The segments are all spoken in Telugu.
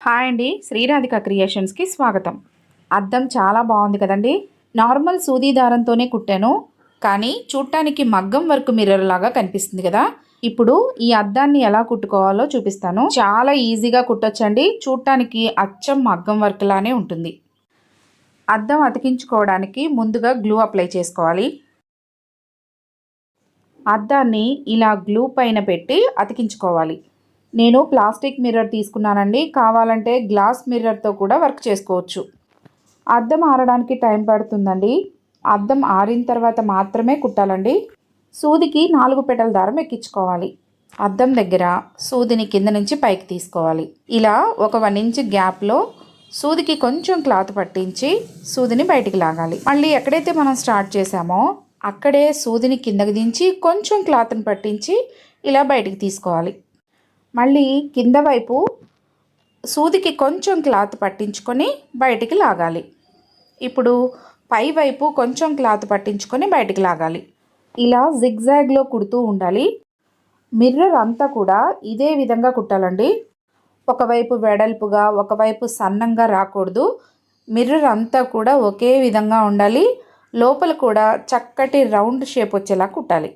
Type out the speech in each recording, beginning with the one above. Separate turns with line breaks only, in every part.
హాయ్ అండి, శ్రీరాధిక క్రియేషన్స్కి స్వాగతం. అద్దం చాలా బాగుంది కదండి. నార్మల్ సూది దారంతోనే కుట్టాను, కానీ చూడటానికి మగ్గం వర్క్ మిర్రర్ లాగా కనిపిస్తుంది కదా. ఇప్పుడు ఈ అద్దాన్ని ఎలా కుట్టుకోవాలో చూపిస్తాను. చాలా ఈజీగా కుట్టొచ్చండి. చూడటానికి అచ్చం మగ్గం వర్క్ లానే ఉంటుంది. అద్దం అతికించుకోవడానికి ముందుగా గ్లూ అప్లై చేసుకోవాలి. అద్దాన్ని ఇలా గ్లూ పైన పెట్టి అతికించుకోవాలి. నేను ప్లాస్టిక్ మిర్రర్ తీసుకున్నానండి. కావాలంటే గ్లాస్ మిర్రర్తో కూడా వర్క్ చేసుకోవచ్చు. అద్దం ఆరడానికి టైం పడుతుందండి. అద్దం ఆరిన తర్వాత మాత్రమే కుట్టాలండి. సూదికి 4 పెటల దారం ఎక్కించుకోవాలి. అద్దం దగ్గర సూదిని కింద నుంచి పైకి తీసుకోవాలి. ఇలా ఒక 1 ఇంచ్ గ్యాప్లో సూదికి కొంచెం క్లాత్ పట్టించి సూదిని బయటికి లాగాలి. మళ్ళీ ఎక్కడైతే మనం స్టార్ట్ చేసామో అక్కడే సూదిని కిందకి దించి కొంచెం క్లాత్ని పట్టించి ఇలా బయటికి తీసుకోవాలి. మళ్ళీ కింద వైపు సూదికి కొంచెం క్లాత్ పట్టించుకొని బయటికి లాగాలి. ఇప్పుడు పై వైపు కొంచెం క్లాత్ పట్టించుకొని బయటికి లాగాలి. ఇలా జిగ్జాగ్లో కుడుతూ ఉండాలి. మిర్రర్ అంతా కూడా ఇదే విధంగా కుట్టాలండి. ఒకవైపు వెడల్పుగా ఒకవైపు సన్నంగా రాకూడదు. మిర్రర్ అంతా కూడా ఒకే విధంగా ఉండాలి. లోపల కూడా చక్కటి రౌండ్ షేప్ వచ్చేలా కుట్టాలి.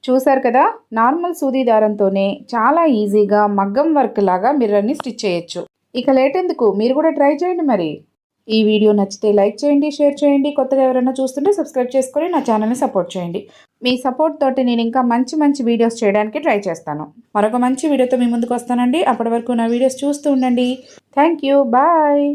చూసారు కదా, నార్మల్ సూది దారంతోనే చాలా ఈజీగా మగ్గం వర్క్ లాగా మిర్రర్ని స్టిచ్ చేయొచ్చు. ఇక లేట్ ఎందుకు, మీరు కూడా ట్రై చేయండి. మరి ఈ వీడియో నచ్చితే లైక్ చేయండి, షేర్ చేయండి. కొత్తగా ఎవరైనా చూస్తుంటే సబ్స్క్రైబ్ చేసుకొని నా ఛానల్ని సపోర్ట్ చేయండి. మీ సపోర్ట్ తోటి నేను ఇంకా మంచి మంచి వీడియోస్ చేయడానికి ట్రై చేస్తాను. మరొక మంచి వీడియోతో మీ ముందుకు వస్తానండి. అప్పటి వరకు నా వీడియోస్ చూస్తూ ఉండండి. Thank you, bye.